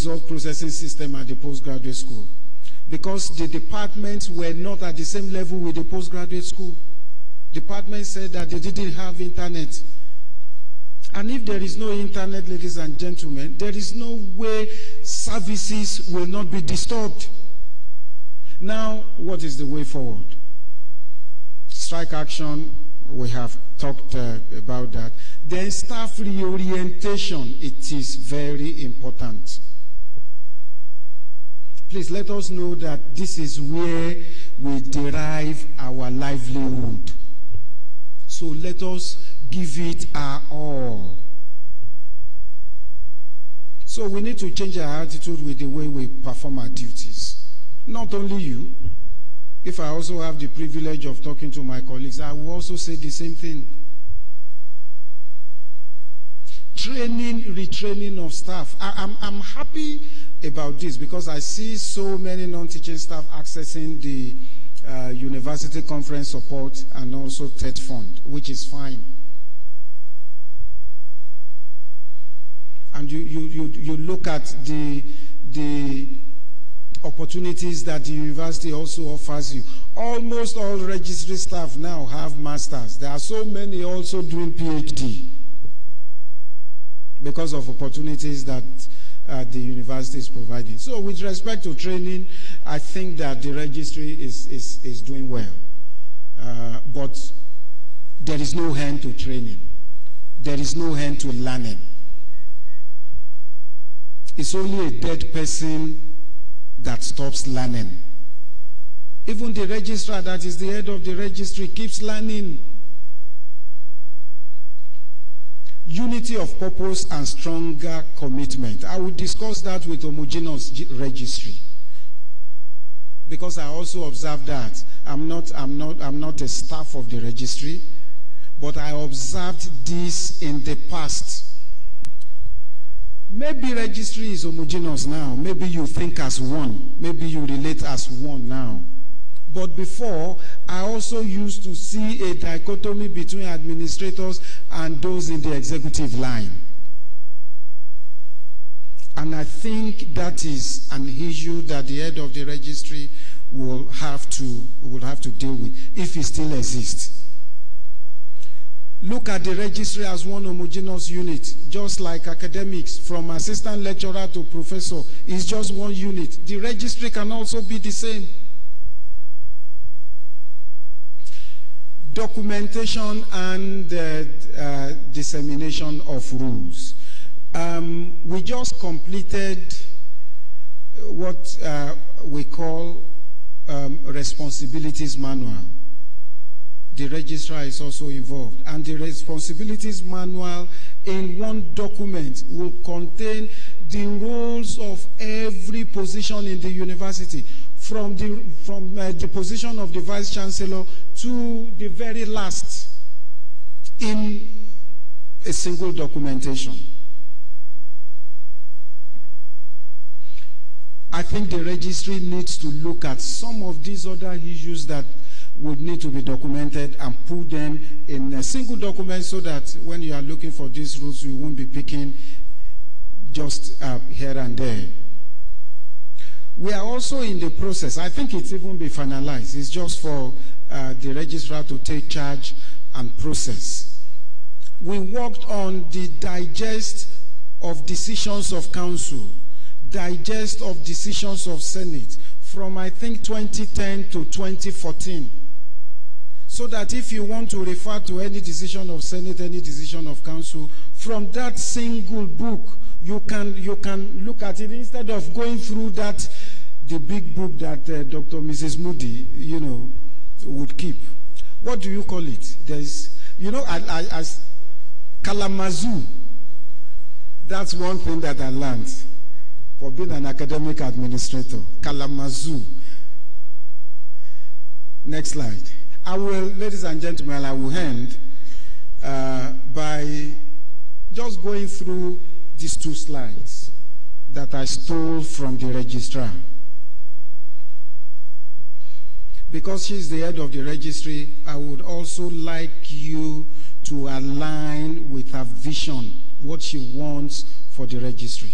result processing system at the postgraduate school, because the departments were not at the same level with the postgraduate school. Departments said that they didn't have internet. And if there is no internet, ladies and gentlemen, there is no way services will not be disturbed. Now, what is the way forward? Strike action, we have talked about that. Then staff reorientation, it is very important. Please let us know that this is where we derive our livelihood. So let us give it our all. So we need to change our attitude with the way we perform our duties. Not only you. If I also have the privilege of talking to my colleagues, I will also say the same thing. Training, retraining of staff. I'm happy about this because I see so many non-teaching staff accessing the university conference support and also TED fund, which is fine. And you look at the opportunities that the university also offers you. Almost all registry staff now have masters. There are so many also doing PhD because of opportunities that the university is providing. So with respect to training, I think that the registry is doing well. But there is no end to training. There is no end to learning. It's only a dead person that stops learning. Even the registrar, that is the head of the registry, keeps learning. Unity of purpose and stronger commitment. I will discuss that with homogeneous registry, because I also observe that I'm not a staff of the registry, but I observed this in the past. Maybe registry is homogeneous now. Maybe you think as one. Maybe you relate as one now. But before, I also used to see a dichotomy between administrators and those in the executive line. And I think that is an issue that the head of the registry will have to deal with if it still exists. Look at the registry as one homogeneous unit, just like academics, from assistant lecturer to professor, is just one unit. The registry can also be the same. Documentation and dissemination of rules. We just completed what we call responsibilities manual. The registrar is also involved. And the responsibilities manual in one document will contain the roles of every position in the university, from the position of the vice chancellor to the very last, in a single documentation. I think the registry needs to look at some of these other issues that would need to be documented and put them in a single document, so that when you are looking for these rules, you won't be picking just here and there. We are also in the process. I think it's even been finalized. It's just for the registrar to take charge and process. We worked on the digest of decisions of council, digest of decisions of Senate, from I think 2010 to 2014. So that if you want to refer to any decision of Senate, any decision of council, from that single book, you can look at it instead of going through that, the big book that Dr. Mrs. Moody, would keep. What do you call it? There's, as Kalamazoo. That's one thing that I learned for being an academic administrator. Kalamazoo. Next slide. I will, ladies and gentlemen, I will end by just going through these two slides that I stole from the registrar. Because she's the head of the registry, I would also like you to align with her vision, what she wants for the registry.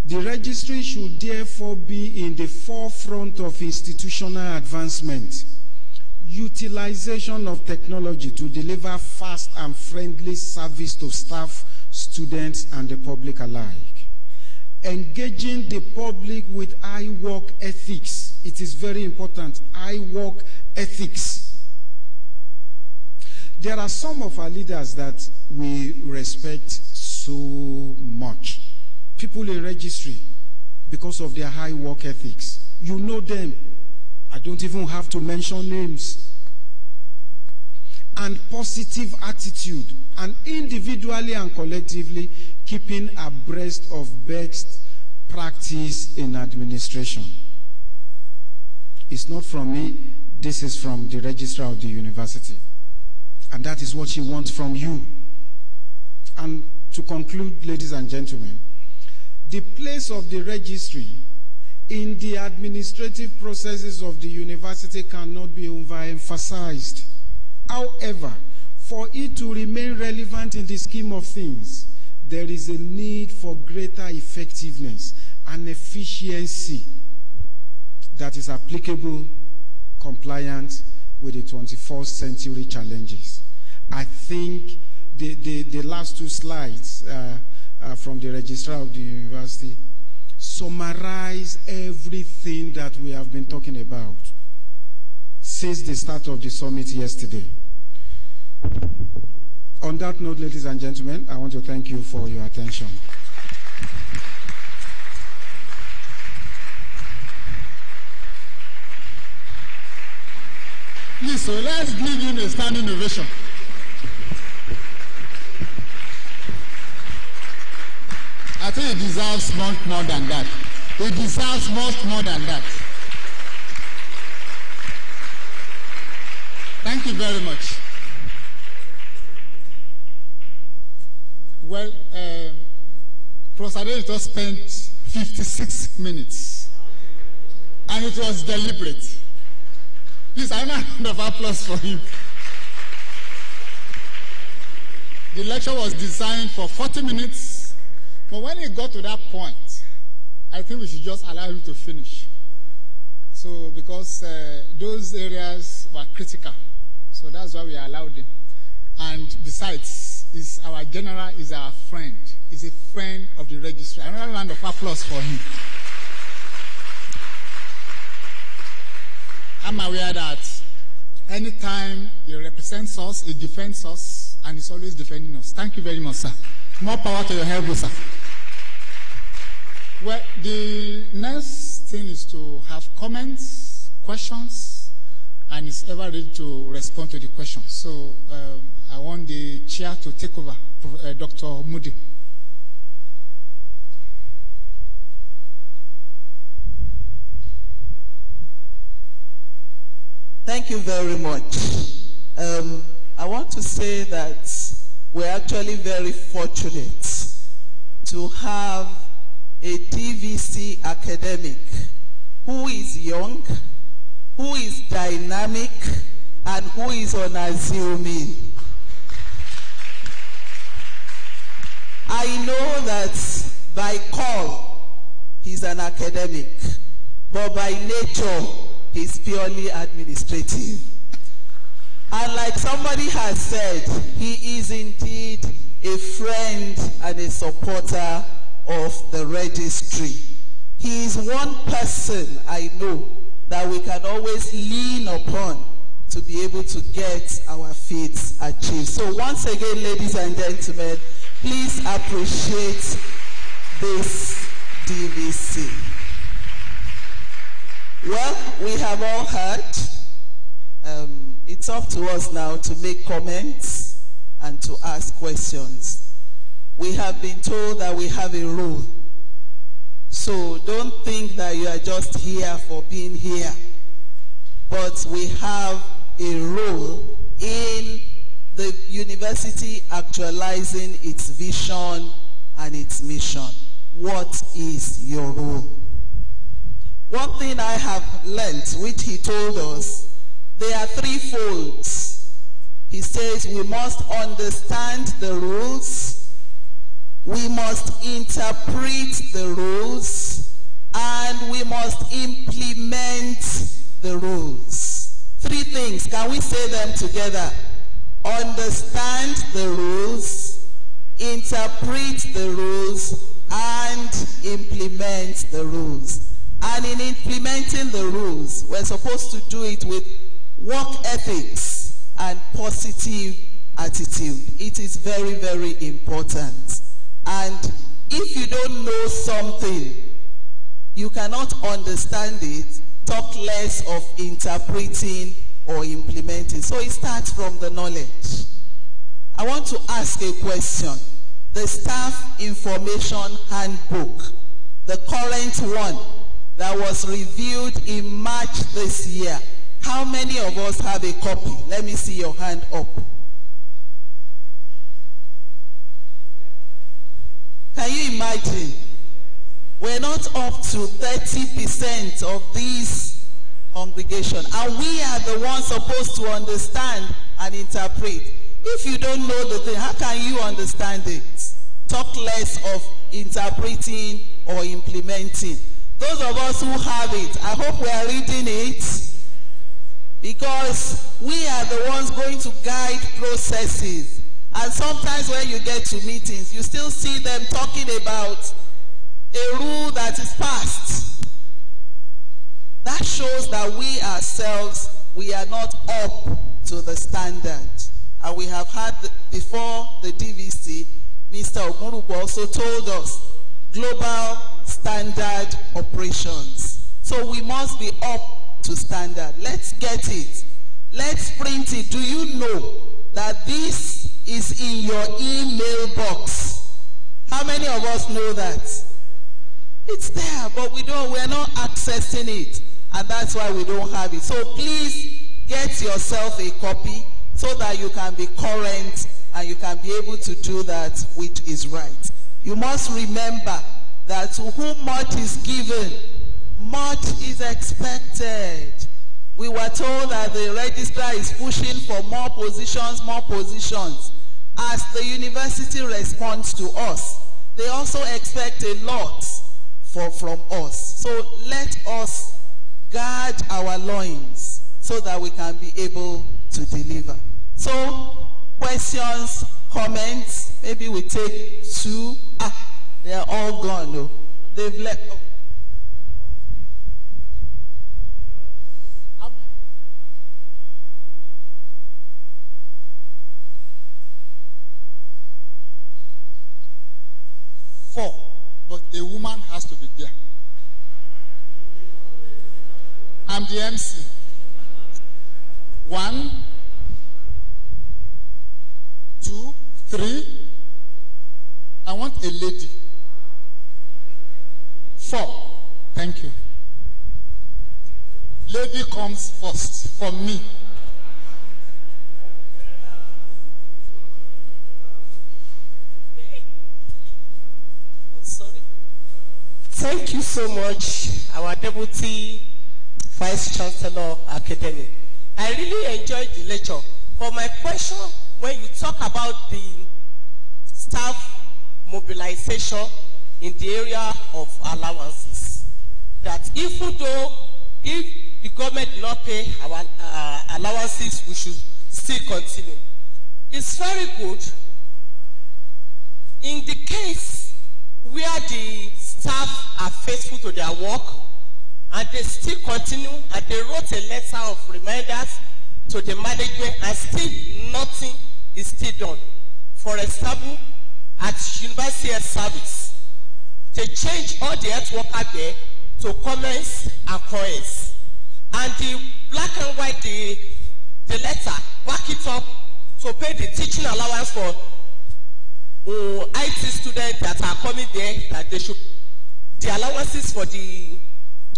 The registry should therefore be in the forefront of institutional advancement, utilization of technology to deliver fast and friendly service to staff, students, and the public alike. Engaging the public with I-work ethics. It is very important. I-work ethics. There are some of our leaders that we respect so much. People in registry, because of their high work ethics. You know them. I don't even have to mention names. And positive attitude, and individually and collectively keeping abreast of best practice in administration. It's not from me, this is from the registrar of the university. And that is what she wants from you. And to conclude, ladies and gentlemen, the place of the registry in the administrative processes of the university cannot be overemphasized. However, for it to remain relevant in the scheme of things, there is a need for greater effectiveness and efficiency that is applicable, compliant with the 21st century challenges. I think the last two slides from the registrar of the university summarize everything that we have been talking about since the start of the summit yesterday. On that note, ladies and gentlemen, I want to thank you for your attention. Please, so let's give him a standing ovation. I think he deserves much more than that. He deserves much more than that. Thank you very much. Well, Professor Ade just spent 56 minutes, and it was deliberate. Please, I want a round of applause for him. The lecture was designed for 40 minutes, but when it got to that point, I think we should just allow him to finish. So, because those areas were critical, so that's why we allowed him. And besides, our general is our friend. He's a friend of the registry. Another round of applause for him. I'm aware that anytime he represents us, he defends us, and he's always defending us. Thank you very much, sir. More power to your elbow, sir. Well, the next thing is to have comments, questions, and is ever ready to respond to the questions. So I want the chair to take over, Dr. Moody. Thank you very much. I want to say that we're actually very fortunate to have a TVC academic who is young, who is dynamic, and who is unassuming. I know that by call, he's an academic, but by nature, he's purely administrative. And like somebody has said, he is indeed a friend and a supporter of the registry. He is one person I know that we can always lean upon to be able to get our feats achieved. So once again, ladies and gentlemen, please appreciate this DVC. Well, we have all heard. It's up to us now to make comments and to ask questions. We have been told that we have a rule. So don't think that you are just here for being here. But we have a role in the university actualizing its vision and its mission. What is your role? One thing I have learnt, which he told us, there are threefolds. He says we must understand the rules, we must interpret the rules, and we must implement the rules. Three things. Can we say them together? Understand the rules, interpret the rules, and implement the rules. And in implementing the rules, we're supposed to do it with work ethics and positive attitude. It is very, very important. And if you don't know something, you cannot understand it, talk less of interpreting or implementing. So it starts from the knowledge. I want to ask a question. The Staff Information Handbook, the current one that was reviewed in March this year, how many of us have a copy? Let me see your hand up. Can you imagine? We're not up to 30% of this congregation, and we are the ones supposed to understand and interpret. If you don't know the thing, how can you understand it? Talk less of interpreting or implementing. Those of us who have it, I hope we are reading it, because we are the ones going to guide processes. And sometimes when you get to meetings, you still see them talking about a rule that is passed. That shows that we ourselves, we are not up to the standard. And we have had, before the DVC, Mr. Ogurubu also told us, global standard operations. So we must be up to standard. Let's get it. Let's print it. Do you know that this is in your email box? How many of us know that? It's there, but we're not accessing it, and that's why we don't have it. So please get yourself a copy so that you can be current and you can be able to do that which is right. You must remember that to whom much is given, much is expected. We were told that the registrar is pushing for more positions, more positions. As the university responds to us, they also expect a lot from us. So let us guard our loins so that we can be able to deliver. So, questions, comments, maybe we take two. They are all gone. No? They've left. Four, but a woman has to be there. I'm the MC. 1, 2, 3. I want a lady. 4. Thank you. Lady comes first for me. Thank you so much, our Deputy Vice Chancellor Academy. I really enjoyed the lecture. For my question, when you talk about the staff mobilization in the area of allowances, that even though if the government did not pay our allowances, we should still continue. It's very good. In the case where the staff are faithful to their work and they still continue, and they wrote a letter of reminders to the management and still nothing is still done. For example, at University Health Service, they changed all the health workers there to comments and coins. And the black and white, the letter, back it up to pay the teaching allowance for IT students that are coming there, that they should, the allowances for the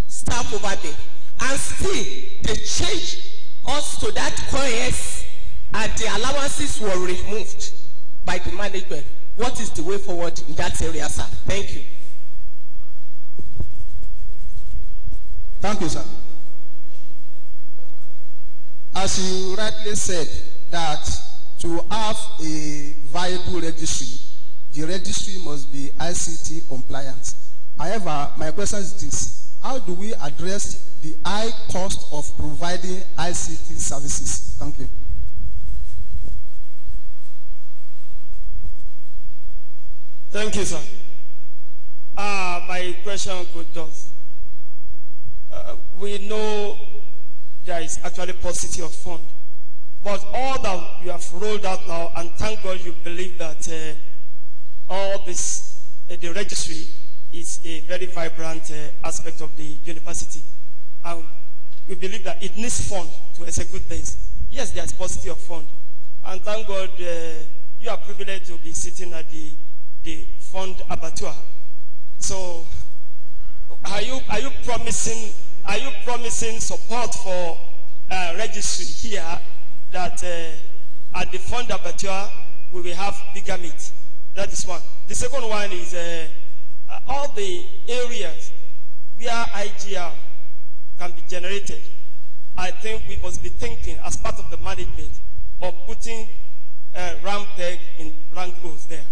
staff over there. And still, they changed us to that coins, and the allowances were removed by the management. What is the way forward in that area, sir? Thank you. Thank you, sir. As you rightly said, that to have a viable registry, the registry must be ICT compliant. However, my question is this: how do we address the high cost of providing ICT services? Thank you. Thank you, sir. My question could thus. We know there is actually paucity of fund, but all that you have rolled out now, and thank God you believe that all this, the registry is a very vibrant aspect of the university, and we believe that it needs fund to execute this. Yes, there is paucity of fund, and thank God you are privileged to be sitting at the fund abattoir. So, are you promising support for registry here, that at the fund abattoir we will have bigger meat? That is one. The second one is all the areas where IGR can be generated. I think we must be thinking as part of the management of putting round peg in round holes there.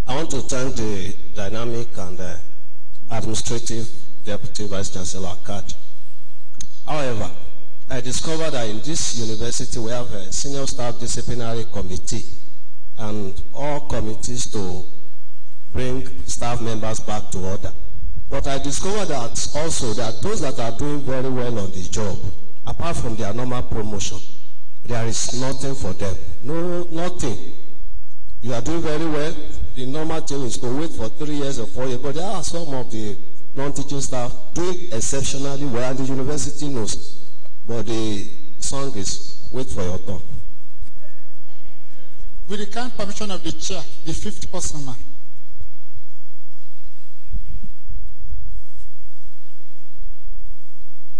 I want to thank the dynamic and administrative Deputy Vice Chancellor Akkad. However, I discovered that in this university we have a senior staff disciplinary committee and all committees to bring staff members back to order. But I discovered that also that those that are doing very well on the job, apart from their normal promotion, there is nothing for them. No, nothing. You are doing very well. The normal thing is to wait for 3 years or 4 years, but there are some of the non-teaching staff doing exceptionally well, and the university knows. But the song is wait for your turn. With the kind permission of the chair, the 5th person now.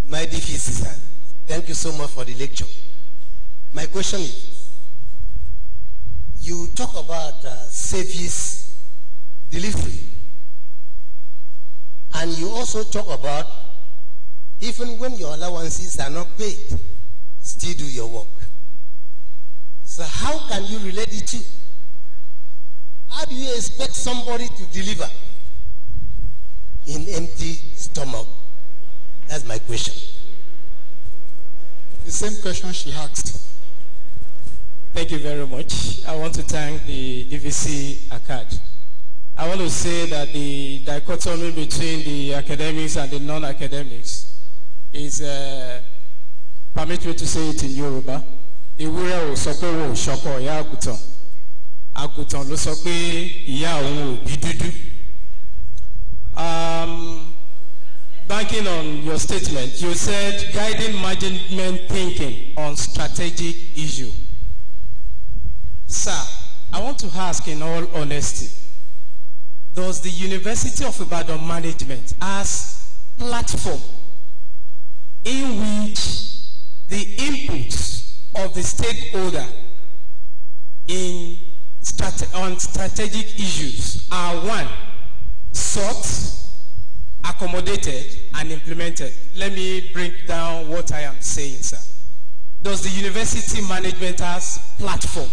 My DVC, sir, thank you so much for the lecture. My question is, you talk about service delivery, and you also talk about even when your allowances are not paid, still do your work. So how can you relate the two? How do you expect somebody to deliver in empty stomach? That's my question. The same question she asked. Thank you very much. I want to thank the DVC Akkad. I want to say that the dichotomy between the academics and the non-academics is, permit me to say it in Yoruba, Ewúrẹ́ ò sọ pé òun ò ṣọkọ ìyá àgùntàn. Àgùntàn ló sọ pé ìyá òun ò bí dúdú. Banking on your statement, you said guiding management thinking on strategic issue. Sir, I want to ask in all honesty, does the University of Ibadan management has platform in which the inputs of the stakeholder on strategic issues are one, sought, accommodated, and implemented? Let me break down what I am saying, sir. Does the university management has platform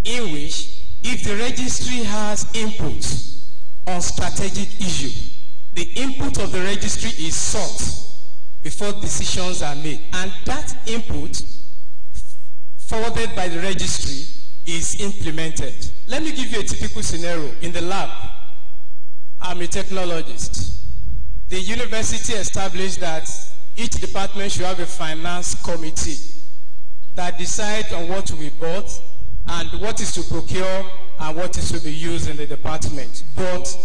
in which, if the registry has input on strategic issue, the input of the registry is sought before decisions are made, and that input forwarded by the registry is implemented? Let me give you a typical scenario. In the lab, I'm a technologist. The university established that each department should have a finance committee that decides on what to be bought and what is to procure and what is to be used in the department. But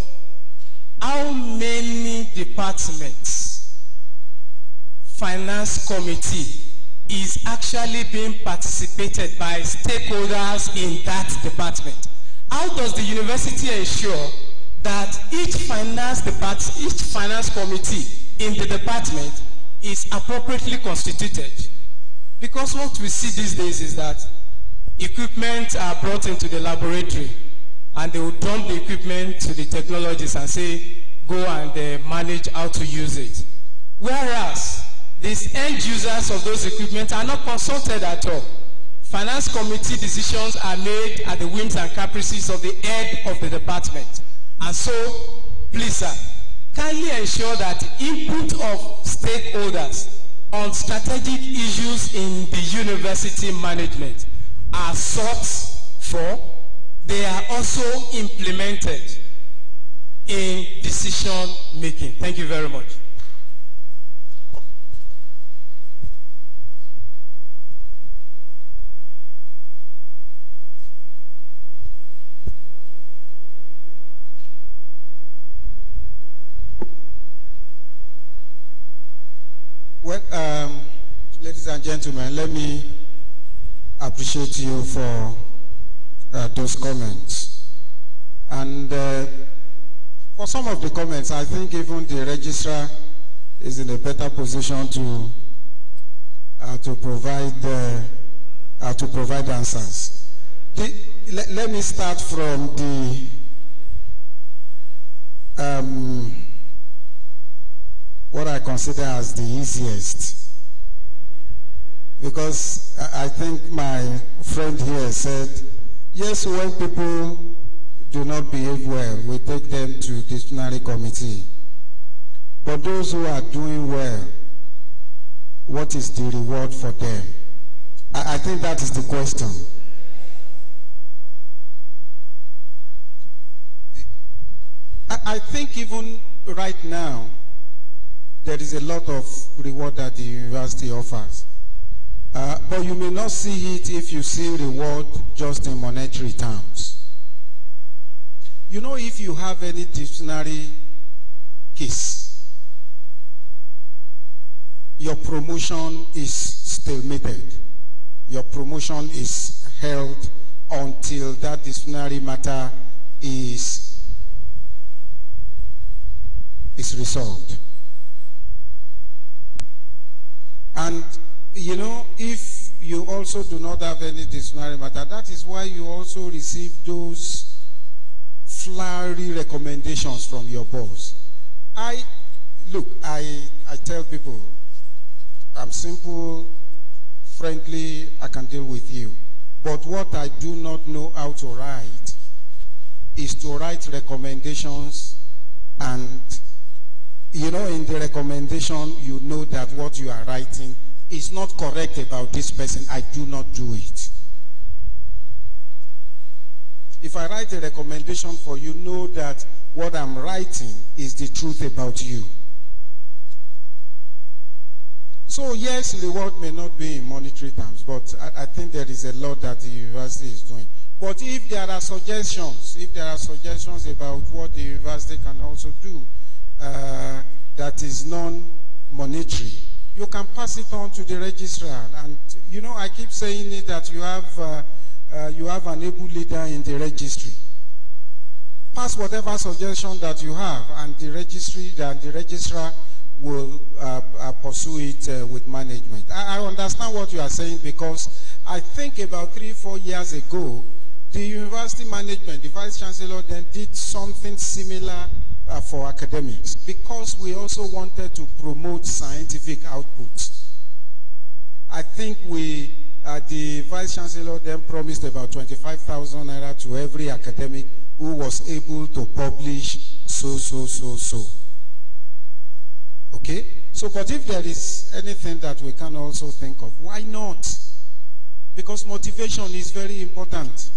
how many departments finance committee is actually being participated by stakeholders in that department? How does the university ensure that each finance committee in the department is appropriately constituted? Because what we see these days is that equipment are brought into the laboratory and they will dump the equipment to the technologists and say, go and manage how to use it. Whereas these end users of those equipment are not consulted at all. Finance committee decisions are made at the whims and caprices of the head of the department. And so, please, sir, kindly ensure that input of stakeholders on strategic issues in the university management are sought for. They are also implemented in decision making. Thank you very much. Well, ladies and gentlemen, let me appreciate you for those comments. And for some of the comments, I think even the registrar is in a better position to provide answers. Let me start from the what I consider as the easiest, because I think my friend here said, yes, when people do not behave well, we take them to disciplinary committee. But those who are doing well, what is the reward for them? I think that is the question. I think even right now, there is a lot of reward that the university offers. But you may not see it if you see reward just in monetary terms. You know, if you have any disciplinary case, your promotion is stalemated. Your promotion is held until that disciplinary matter is resolved. And, you know, if you also do not have any disciplinary matter, that is why you also receive those flowery recommendations from your boss. I tell people, I'm simple, friendly, I can deal with you. But what I do not know how to write is to write recommendations, and you know, in the recommendation, you know that what you are writing is not correct about this person. I do not do it. If I write a recommendation for you, know that what I'm writing is the truth about you. So yes, reward may not be in monetary terms, but I think there is a lot that the university is doing. But if there are suggestions, about what the university can also do, that is non-monetary, you can pass it on to the registrar. And you know, I keep saying it that you have an able leader in the registry. Pass whatever suggestion that you have, and the registrar will pursue it with management. I understand what you are saying, because I think about 3-4 years ago, the university management, the vice chancellor, then did something similar for academics, because we also wanted to promote scientific output. I think the vice chancellor then promised about 25,000 naira to every academic who was able to publish so. Okay? So, but if there is anything that we can also think of, why not? Because motivation is very important.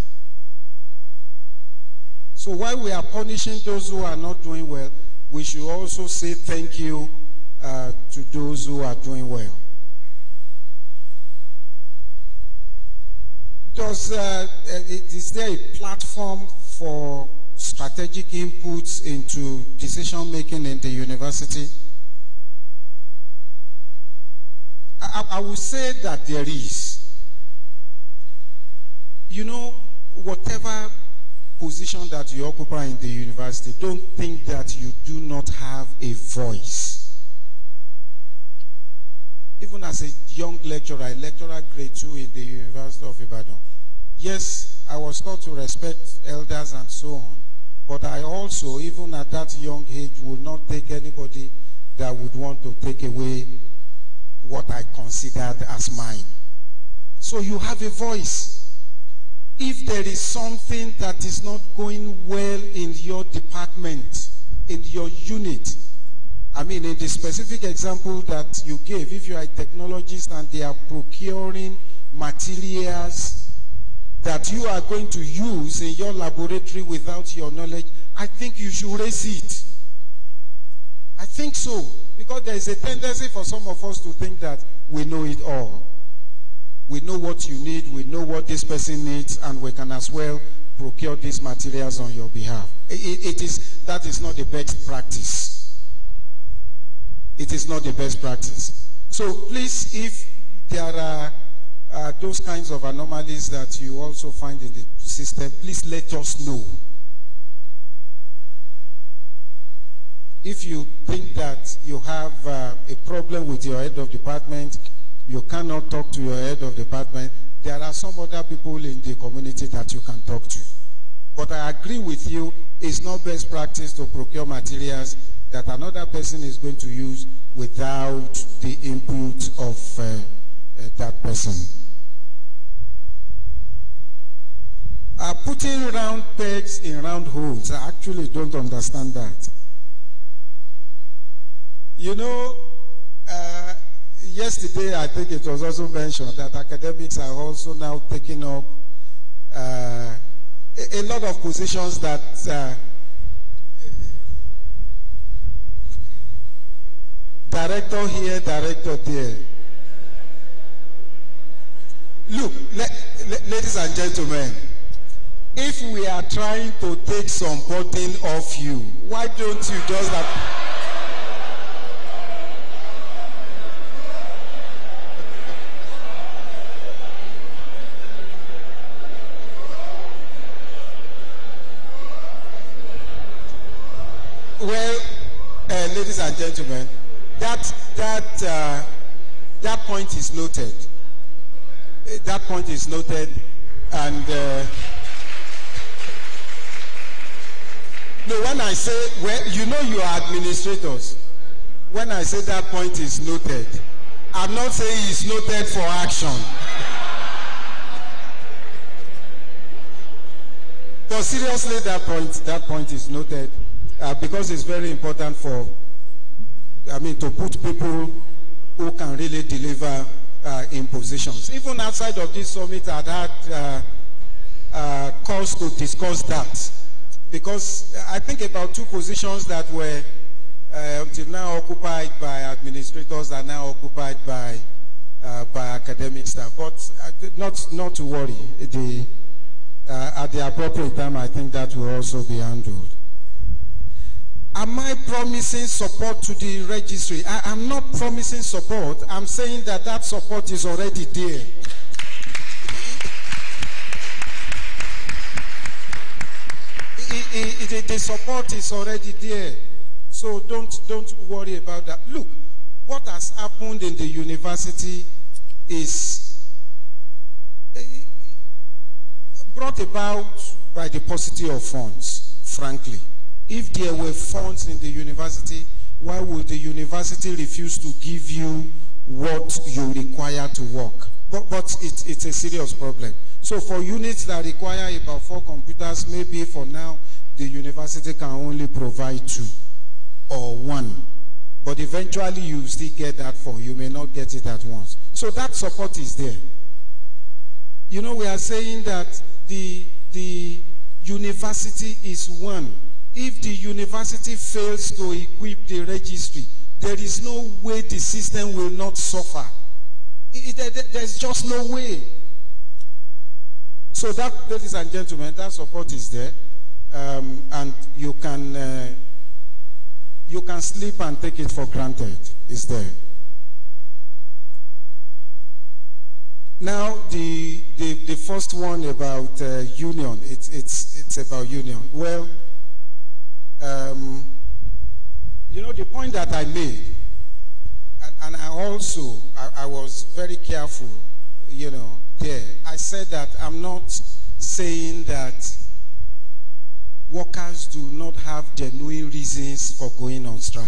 So while we are punishing those who are not doing well, we should also say thank you to those who are doing well. Is there a platform for strategic inputs into decision making in the university? I would say that there is. You know, whatever position that you occupy in the university, don't think that you do not have a voice. Even as a young lecturer, grade 2 in the University of Ibadan, yes, I was taught to respect elders and so on, but I also, even at that young age, would not take anybody that would want to take away what I considered as mine. So you have a voice. If there is something that is not going well in your department, in your unit, I mean, in the specific example that you gave, if you are a technologist and they are procuring materials that you are going to use in your laboratory without your knowledge, I think you should raise it. I think so. Because there is a tendency for some of us to think that we know it all. We know what you need, we know what this person needs, and we can as well procure these materials on your behalf. That is not the best practice. It is not the best practice. So please, if there are those kinds of anomalies that you also find in the system, please let us know. If you think that you have a problem with your head of department, you cannot talk to your head of department, there are some other people in the community that you can talk to. But I agree with you, it's not best practice to procure materials that another person is going to use without the input of that person. Putting round pegs in round holes, I actually don't understand that. You know, yesterday I think it was also mentioned that academics are also now taking up a lot of positions that director here, director there. Look, ladies and gentlemen, if we are trying to take some burden off you, why don't you just Well, ladies and gentlemen, that point is noted. That point is noted, and no, when I say, well, you know you are administrators. When I say that point is noted, I'm not saying it's noted for action. But seriously, that point is noted. Because it's very important to put people who can really deliver in positions. Even outside of this summit, I'd had calls to discuss that. Because I think about 2 positions that were until now occupied by administrators are now occupied by academic staff. But not to worry. At the appropriate time, I think that will also be handled. Am I promising support to the registry? I am not promising support. I'm saying that support is already there. The support is already there. So don't worry about that. Look, what has happened in the university is brought about by the paucity of funds, frankly. If there were funds in the university, why would the university refuse to give you what you require to work? But it's a serious problem. So for units that require about 4 computers, maybe for now, the university can only provide 2 or 1. But eventually you still get that 4. You may not get it at once. So that support is there. You know, we are saying that the university is one. If the university fails to equip the registry, there is no way the system will not suffer. There's just no way. So that, ladies and gentlemen, that support is there. And you can sleep and take it for granted. It's there. Now, the first one about union, it's about union. Well, you know, the point that I made, and I was very careful, you know, there. I said that I'm not saying that workers do not have genuine reasons for going on strike.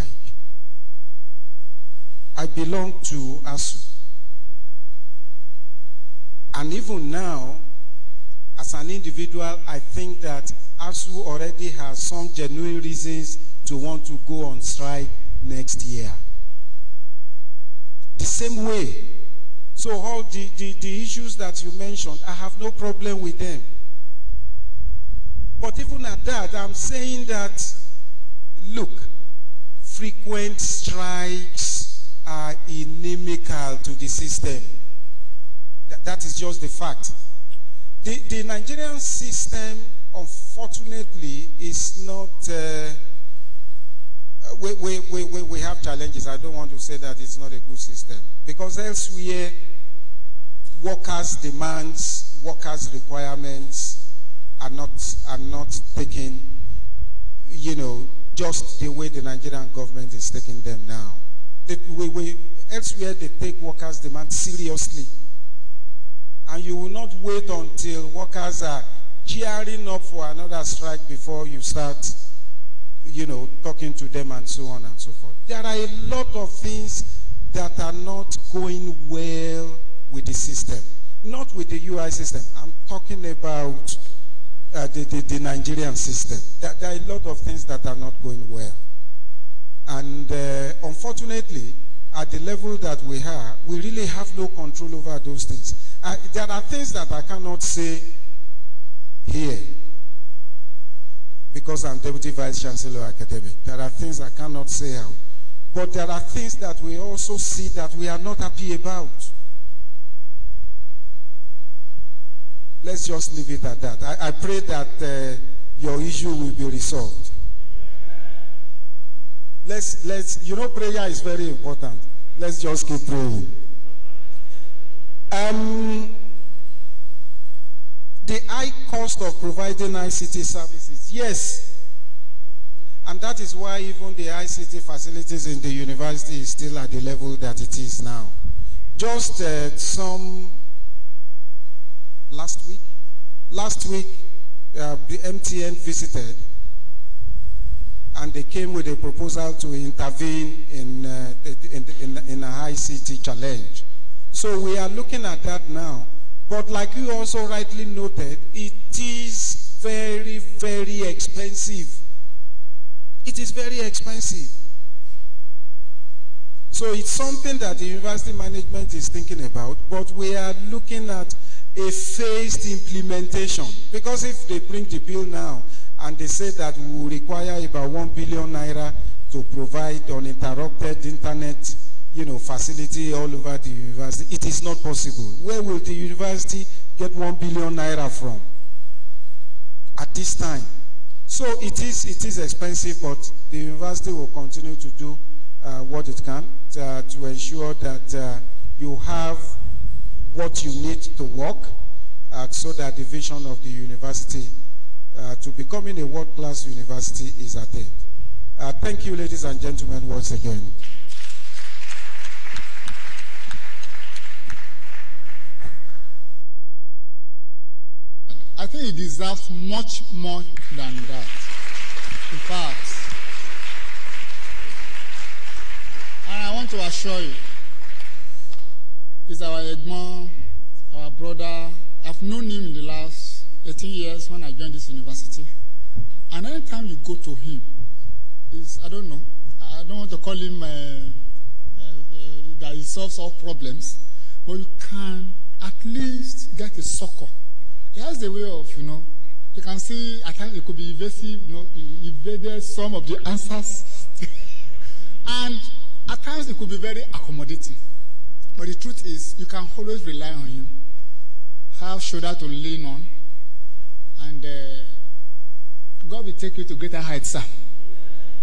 I belong to ASU. And even now, as an individual, I think that ASU already has some genuine reasons to want to go on strike next year. The same way. So all the issues that you mentioned, I have no problem with them. But even at that, I'm saying that, look, frequent strikes are inimical to the system. That is just the fact. The Nigerian system, unfortunately, is not... we have challenges. I don't want to say that it's not a good system. Because elsewhere, workers' demands, workers' requirements are not taken, just the way the Nigerian government is taking them now. Elsewhere, they take workers' demands seriously. And you will not wait until workers are gearing up for another strike before you start, talking to them and so on and so forth. There are a lot of things that are not going well with the system. Not with the UI system. I'm talking about the Nigerian system. There are a lot of things that are not going well. And unfortunately, at the level that we are, we really have no control over those things. There are things that I cannot say here because I'm Deputy Vice Chancellor Academic. There are things I cannot say out. But there are things that we also see that we are not happy about. Let's just leave it at that. I pray that your issue will be resolved. Prayer is very important. Let's just keep praying. The high cost of providing ICT services, yes. And that is why even the ICT facilities in the university is still at the level that it is now. Just last week, the MTN visited and they came with a proposal to intervene in a ICT challenge. So we are looking at that now. But like you also rightly noted, it is very, very expensive. It is very expensive. So it's something that the university management is thinking about, but we are looking at a phased implementation. Because if they bring the bill now and they say that we will require about 1 billion naira to provide uninterrupted internet facility all over the university, it is not possible. Where will the university get 1 billion naira from at this time? So it is expensive, but the university will continue to do what it can to ensure that you have what you need to work so that the vision of the university to becoming a world-class university is attained. Thank you, ladies and gentlemen, once again. I think it deserves much more than that. In fact, and I want to assure you, he's our Egmont, our brother. I've known him in the last 18 years when I joined this university. And anytime you go to him, I don't want to call him that he solves all problems, but you can at least get a succor. He has the way of, you can see at times it could be evasive, he evaded some of the answers. And at times it could be very accommodating. But the truth is, you can always rely on him, have shoulder to lean on, and God will take you to greater heights, sir.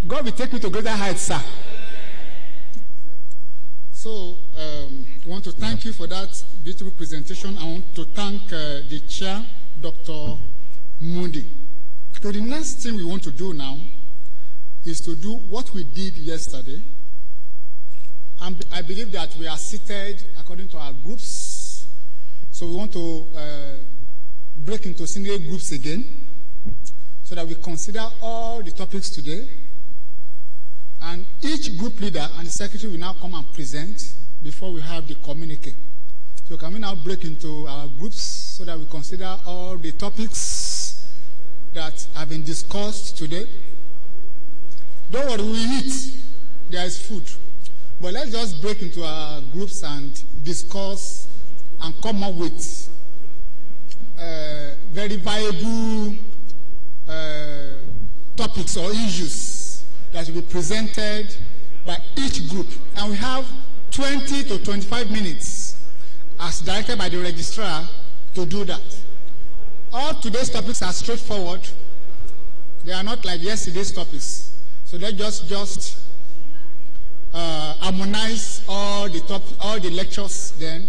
God will take you to greater heights, sir. So, I want to thank you for that beautiful presentation. I want to thank the chair, Dr. Moody. So the next thing we want to do now is to do what we did yesterday. And I believe that we are seated according to our groups. So we want to break into single groups again so that we consider all the topics today. And each group leader and the secretary will now come and present before we have the communique. So can we now break into our groups so that we consider all the topics that have been discussed today? Don't worry, we eat. There is food. But let's just break into our groups and discuss and come up with very viable topics or issues that will be presented by each group. And we have 20 to 25 minutes as directed by the registrar to do that. All today's topics are straightforward. They are not like yesterday's topics. So let's just harmonize all the lectures. Then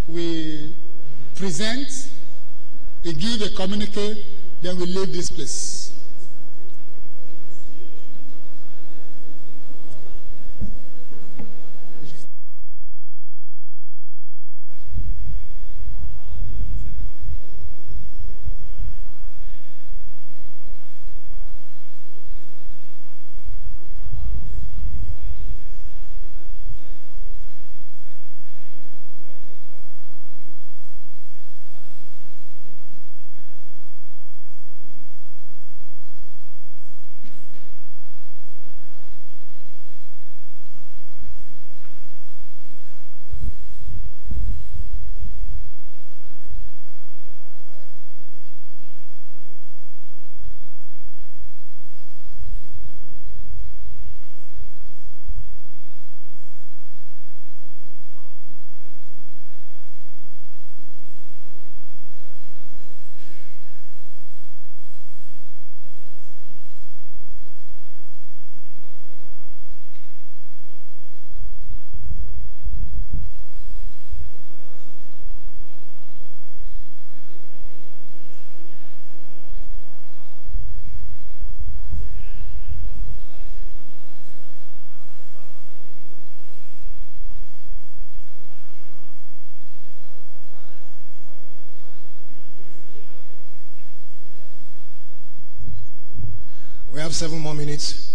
we present, we give a communique, then we leave this place. We have 7 more minutes.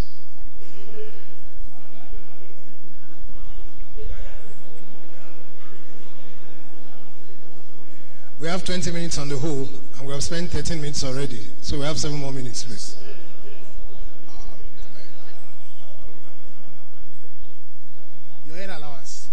We have 20 minutes on the whole, and we have spent 13 minutes already. So we have 7 more minutes, please. You're in allowance.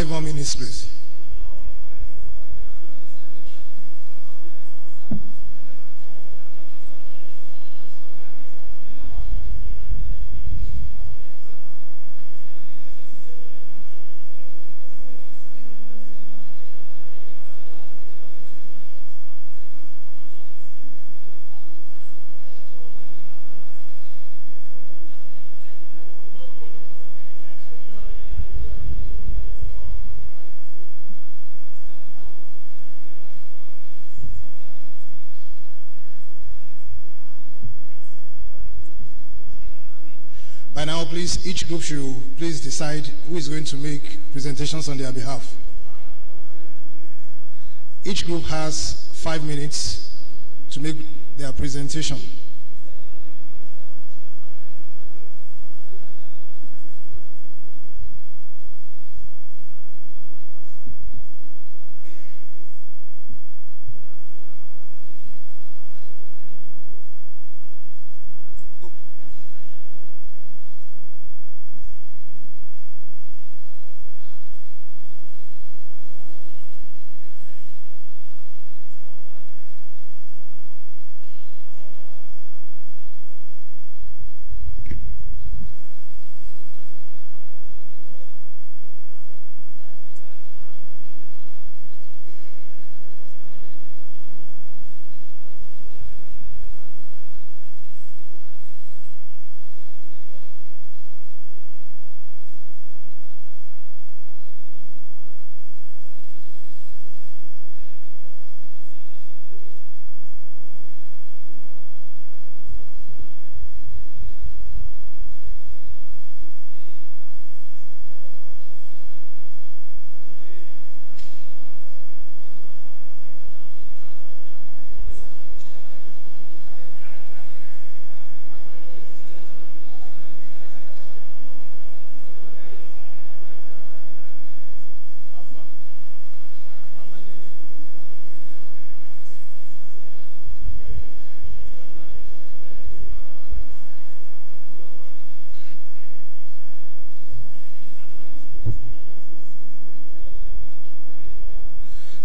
5 more minutes, please. By now, please, each group should please decide who is going to make presentations on their behalf. Each group has 5 minutes to make their presentation.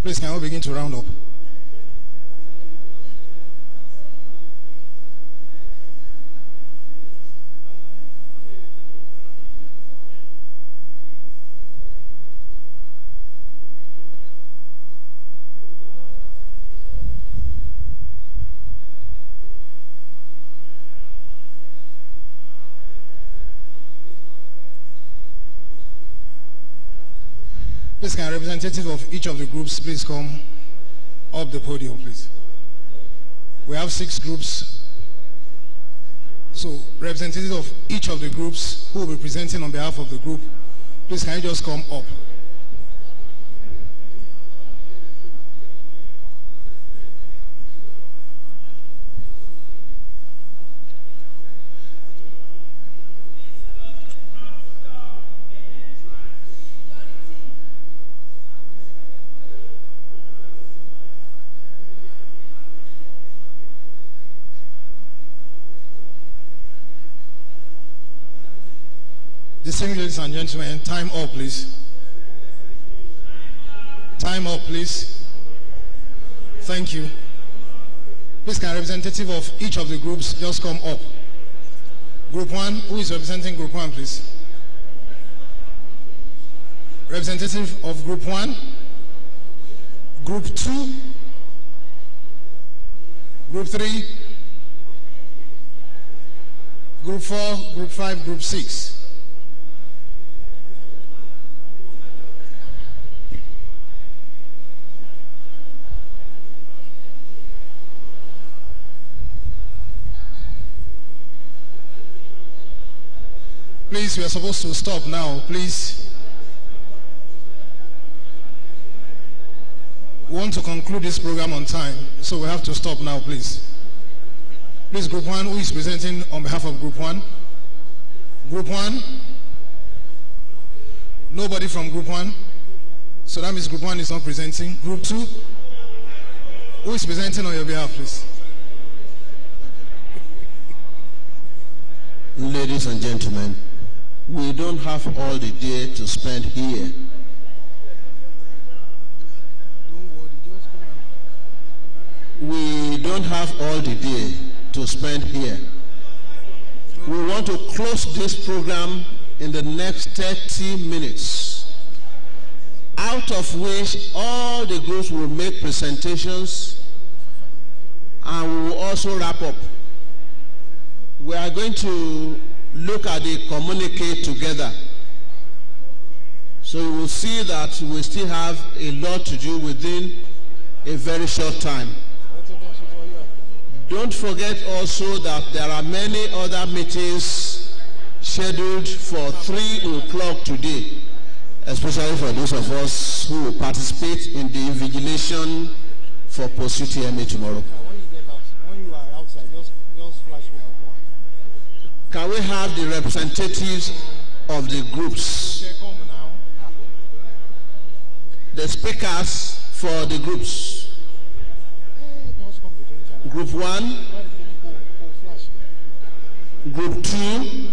Please, can we begin to round up? Please, can a representative of each of the groups please come up the podium, please? We have 6 groups. So, representative of each of the groups who will be presenting on behalf of the group, please can you just come up? Distinguished ladies and gentlemen, time up, please. Time up, please. Thank you. Please, can a representative of each of the groups just come up? Group 1, who is representing Group 1, please? Representative of Group 1. Group 2. Group 3. Group 4, Group 5, Group 6. Please, we are supposed to stop now, please. We want to conclude this program on time, so we have to stop now, please. Please, Group 1, who is presenting on behalf of Group 1? Group 1? Nobody from Group 1? So that means Group 1 is not presenting. Group 2? Who is presenting on your behalf, please? Ladies and gentlemen, we don't have all the day to spend here. we don't have all the day to spend here. We want to close this program in the next 30 minutes, out of which all the groups will make presentations and we will also wrap up. We are going to look at the communique together. So you will see that we still have a lot to do within a very short time. Don't forget also that there are many other meetings scheduled for 3 o'clock today, especially for those of us who will participate in the invigilation for post-UTMA tomorrow. When you are outside, just flash me out. Can we have the representatives of the groups? The speakers for the groups. Group 1, Group 2.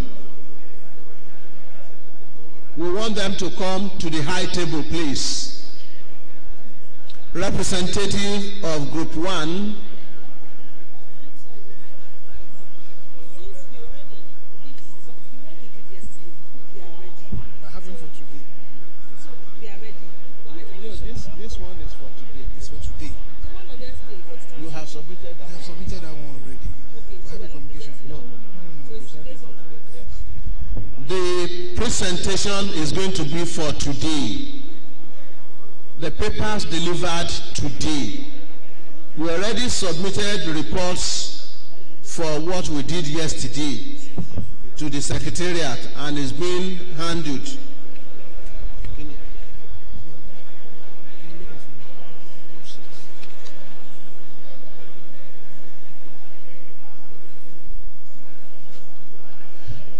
We want them to come to the high table, please. Representative of Group 1. This one is for today. It's for today. You have submitted that? I have submitted that one already. We have a communication. No. Yes. The presentation is going to be for today. The papers delivered today. We already submitted reports for what we did yesterday to the Secretariat and is being handled.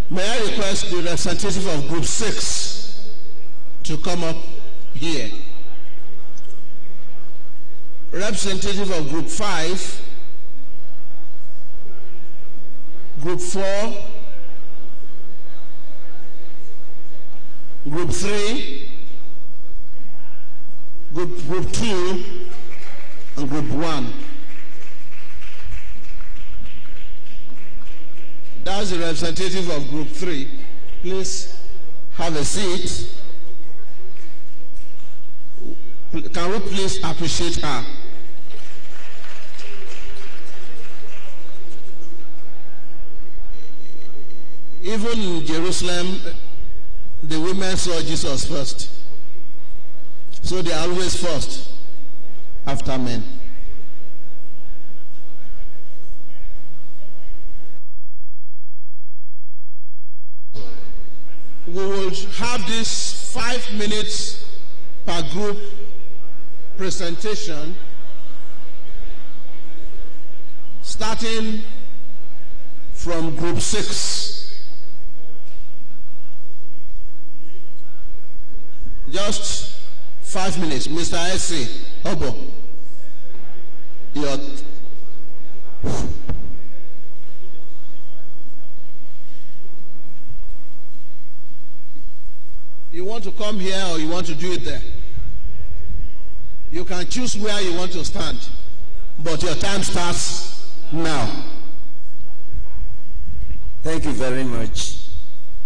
May I request the representative of Group 6 to come up here. Representative of Group 5, Group 4, Group 3, Group 2, and Group 1. That's the representative of Group 3. Please have a seat. Can we please appreciate her? Even in Jerusalem, the women saw Jesus first. So they are always first after men. We will have this 5 minutes per group presentation, starting from Group 6. Just 5 minutes. Mr. S.C. Obo. You want to come here or you want to do it there? You can choose where you want to stand, but your time starts now. Thank you very much.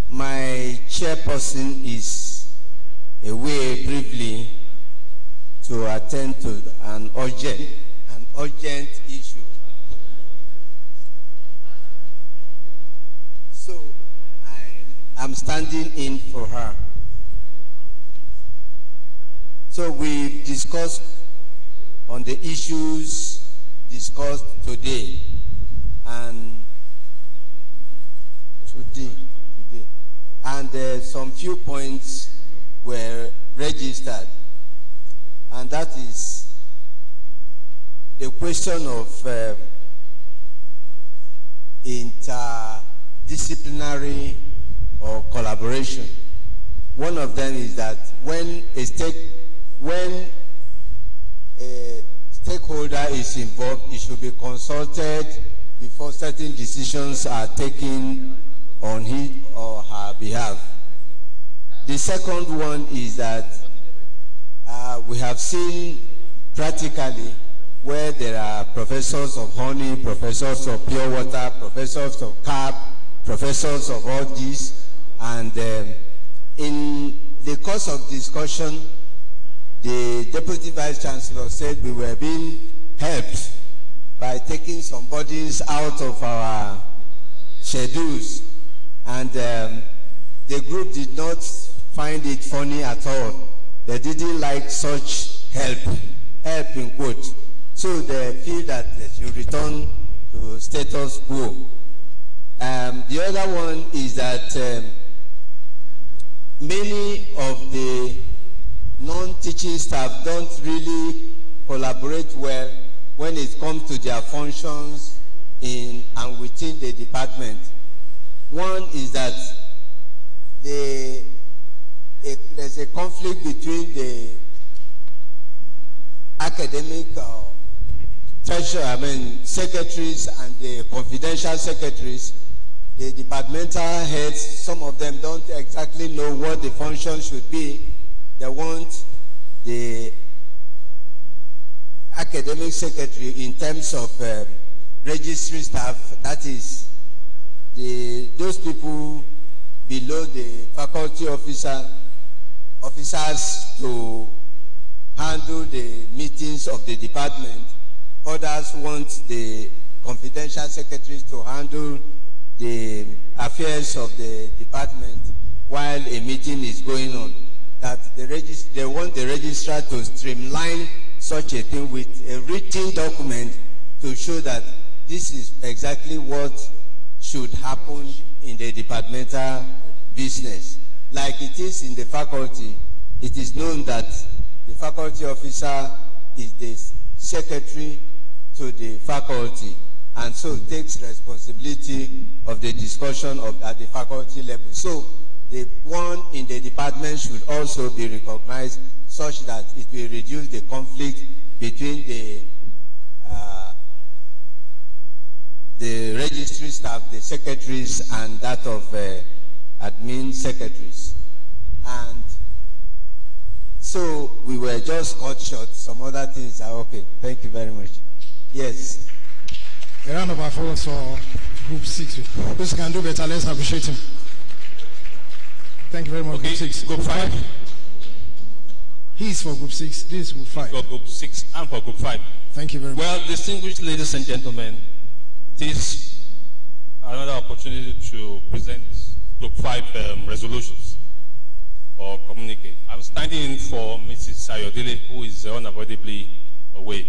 My chairperson is away briefly to attend to an urgent issue. So I'm standing in for her. So we discussed on the issues discussed today and some few points were registered, and that is the question of interdisciplinary or collaboration. One of them is that when a stakeholder is involved, it should be consulted before certain decisions are taken on his or her behalf. The second one is that we have seen practically where there are professors of honey, professors of pure water, professors of carb, professors of all these. And in the course of discussion, the Deputy Vice Chancellor said we were being helped by taking some bodies out of our schedules. And the group did not find it funny at all. They didn't like such help in quote. So they feel that they should return to status quo. The other one is that many of the non-teaching staff don't really collaborate well when it comes to their functions in and within the department. One is that there's a conflict between the academic secretaries and the confidential secretaries. The departmental heads, some of them don't exactly know what the function should be. They want the academic secretary in terms of registry staff, that is those people below the faculty officers to handle the meetings of the department. Others want the confidential secretaries to handle the affairs of the department while a meeting is going on. That they want the registrar to streamline such a thing with a written document to show that this is exactly what should happen in the departmental business. Like it is in the faculty, it is known that the faculty officer is the secretary to the faculty, and so takes responsibility of the discussion at the faculty level. So the one in the department should also be recognized such that it will reduce the conflict between the registry staff, the secretaries, and that of admin secretaries. And so we were just cut short. Some other things are okay. Thank you very much. Yes. A round of applause for Group 6. Those who can do better, let's appreciate him. Thank you very much, Okay, Group 6. Group 5. He is for Group 6. This is Group 5. For Group 6 and for Group 5. Thank you very much. Well, distinguished ladies and gentlemen, this is another opportunity to present Group 5 resolutions or communicate. I'm standing in for Mrs. Sayodele, who is unavoidably away.